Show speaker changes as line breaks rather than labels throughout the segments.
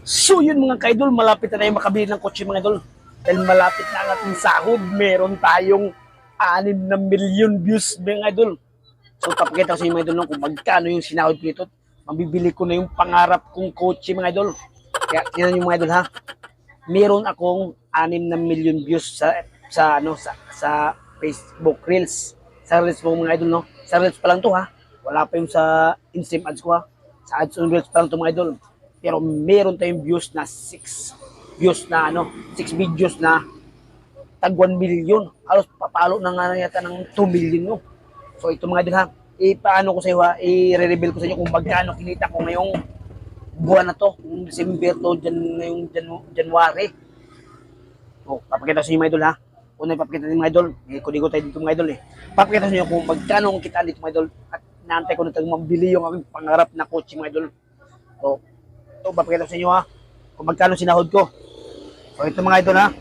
So yun mga kaidol, malapit na tayo makabili ng kotse mga idol. Dahil malapit na ang ating sahod, meron tayong 6 na milyon views mga idol. So papakita ko sa inyo mga idol no, kung magkano yung sinahod ko nito. Mabibili ko na yung pangarap kong kotse mga idol. Kaya tingnan nyo mga idol ha. Meron akong 6 na milyon views sa Facebook Reels. Sa Reels mo mga idol no. Sa Reels pa lang to ha. Wala pa yung sa Instagram ads ko ha. Sa ads on Reels pa lang to mga idol. Pero meron tayong views na 6 videos na tag 1 million. Halos papalo na nga yata ng 2 million no. So ito mga idol ha, paano ko sa iyo ha, i-reveal ko sa inyo kung magkano kinita ko ngayong buwan na to, yung December to, ngayong January. O, papakita sa inyo mga idol ha. Una papakita sa inyo mga idol, ikot-ikot tayo dito mga idol eh. Papakita sa inyo kung magkano ang kitaan dito mga idol at naantay ko na tayo mabili yung aking pangarap na kotse mga idol. So, ito papakita sa inyo ha, kung magkano sinahod ko. So ito mga idol ha.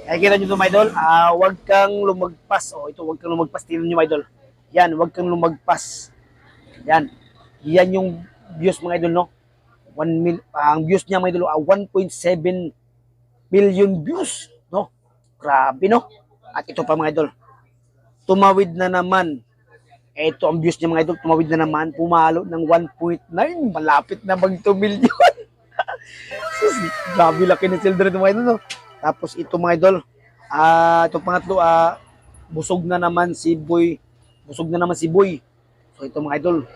Nakikita nyo ito mga idol, huwag kang lumagpas. O ito, huwag kang lumagpas. Tingnan nyo mga idol. Yan, huwag kang lumagpas. Yan. Yan yung views mga idol no. Ang views niya mga idol, 1.7 million views. No? Grabe no. At ito pa mga idol. Tumawid na naman. Ito ang views niya mga idol, tumawid na naman. Pumalo ng 1.9. Malapit na mag 2 million. Sus, grabe laki ng silver ito mga idol no. Tapos ito mga idol, ito pangatlo, busog na naman si Boy. Busog na naman si Boy. So ito mga idol,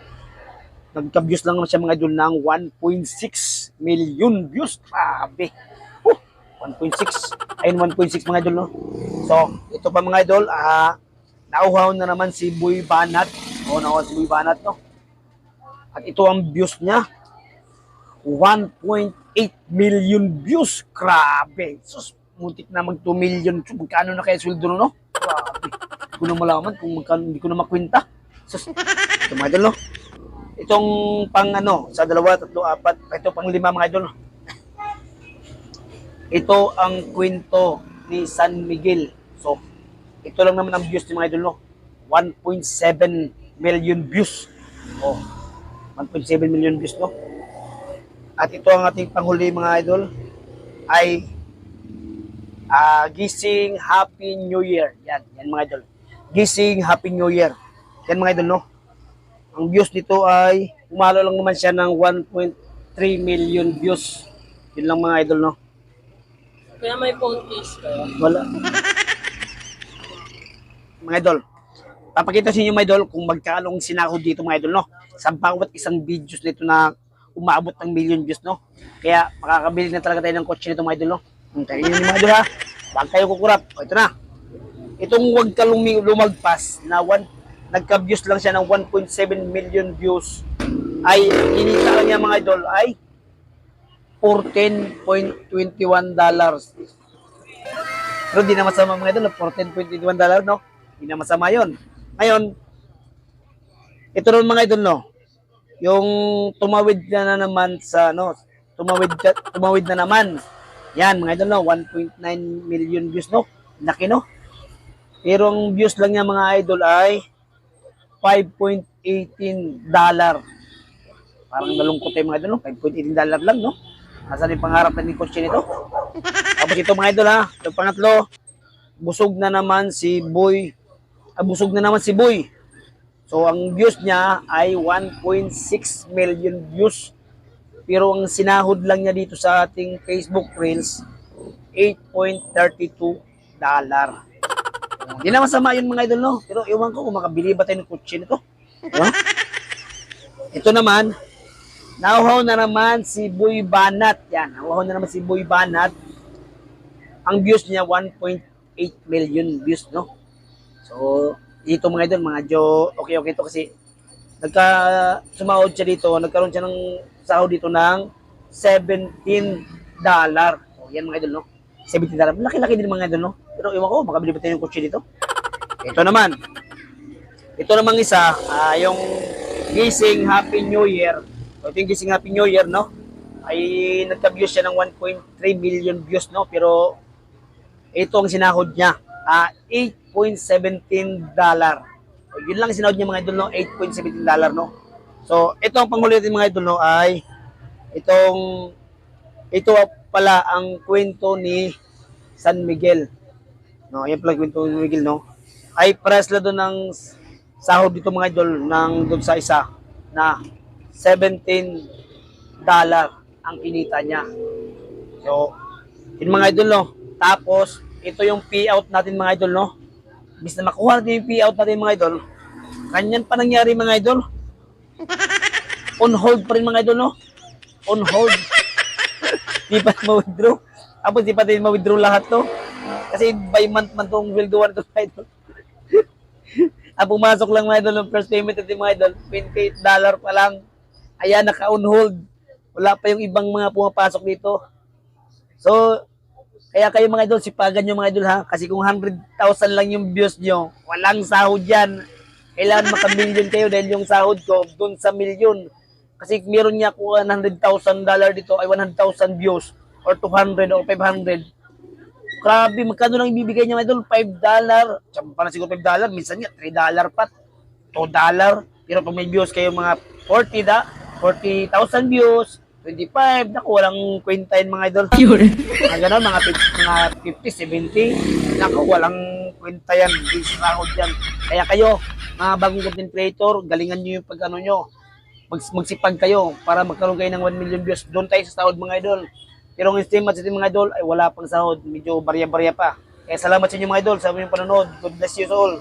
nagka-views lang naman siya mga idol ng 1.6 million views. Grabe. 1.6. Ayun 1.6 mga idol no. So ito pa mga idol, nauhaw na naman si Boy Banat. Nauhaw si Boy Banat no. At ito ang views niya. 1.8 million views. Grabe. Sus, muntik na mag 2 million. Magkano na kaya sweldo no? Grabe. Hindi ko na malaman kung magkano, hindi ko na makwenta. Sus, ito mga idol no? Itong pang sa 2, 3, 4, ito pang 5 mga idol. Ito ang kwento ni San Miguel. So, ito lang naman ang views ni mga idol no? 1.7 million views. Oh, 1.7 million views no? At ito ang ating panghuli mga idol ay Gising Happy New Year. Yan mga idol. Gising Happy New Year. Yan mga idol no. Ang views nito ay umalo lang naman siya ng 1.3 million views. Yun lang mga idol no.
Kaya may phone case kayo?
Wala. Mga idol, papakita sa inyo mga idol kung magkano ang sinahod dito mga idol no. Sa bawat isang videos nito na umaabot ng million views, no? Kaya makakabili na talaga tayo ng kotse nito mga idol, no? Tayo yun mga idol, ha? Huwag tayo kukurap. O, ito na. Itong huwag ka lumagpas na nagka-views lang siya ng 1.7 million views ay inita lang niya mga idol ay $14.21. Pero di na masama mga idol, $14.21, no? Di na masama yun. Ngayon, ito rin mga idol, no? Yung tumawid na naman sa tumawid na naman. Yan mga idol no, 1.9 million views no. Laki no. Pero ang views lang niya mga idol ay $5.18. Parang nalungkot tayo mga idol no, $5.18 lang no. Nasaan yung pangarap ng kotse nito? Tapos ito mga idol ha, yung pangatlo, busog na naman si Boy. Busog na naman si Boy. So, ang views niya ay 1.6 million views. Pero ang sinahod lang niya dito sa ating Facebook Reels, $8.32. Hindi na masama yun mga idol, no? Pero iwan ko kung makabili ba tayo ng kutsi nito. Diba? Ito naman, nauhaw na naman si Boy Banat. Yan, nauhaw na naman si Boy Banat. Ang views niya, 1.8 million views, no? So, dito mga idol, okay to kasi sumahod siya dito, nagkaroon siya ng sahod dito ng $17. O, yan mga idol, no? $17. Laki-laki din mga idol, no? Pero iwan ko, makabili ba tayo ng kotse dito? Ito naman isa, yung Gising Happy New Year. So, ito yung Gising Happy New Year, no? Ay nagka-views siya ng 1.3 million views, no? Pero ito ang sinahod niya, $8.17. So, yun lang sinahod niya mga idol, no? $8.17, no? So, ito ang panghuli natin mga idol, no? Ay itong ito pala ang kwento ni San Miguel. No, yan pala kwento ni Miguel, no? Ay pares la doon ng sahod dito mga idol ng doon sa isa na $17 ang kinita niya. So, yun mga idol, no? Tapos, ito yung payout natin mga idol, no? Bis na makuha natin yung payout natin mga idol, kanyan pa nangyari mga idol. On hold pa rin mga idol, no? On hold. Di pa ma-withdraw. Tapos di pa din ma-withdraw lahat to. Kasi by month man tong wilduan to mga idol. Ang pumasok lang mga idol, ng first payment natin mga idol, $28 pa lang. Ayan, naka-on hold. Wala pa yung ibang mga pumapasok dito. So, kaya kayo mga idol, sipagan nyo mga idol ha. Kasi kung 100,000 lang yung views nyo, walang sahod yan. Kailangan maka-million kayo dahil yung sahod ko dun sa milyon. Kasi meron niya ako $100,000 dito ay 100,000 views or 200 o 500. Grabe, magkano lang ibibigay niya mga idol? $5. Tsaka pa na siguro $5. Minsan nga, $3 pa. $2. Pero pag may views kayo mga 40,000 views, 25, naku, walang kwenta yun mga idol. Mga gano'n, mga 50, 70, naku, walang kwenta yan. Di sahod yan. Kaya kayo, mga bagong content creator, galingan nyo yung pag-ano nyo. Magsipag kayo para magkaroon kayo ng 1 million views. Doon tayo sa sahod mga idol. Pero ang estimate sa ating mga idol ay wala pang sahod. Medyo barya-barya pa. Kaya salamat sa inyo mga idol sa inyong panonood. God bless you all.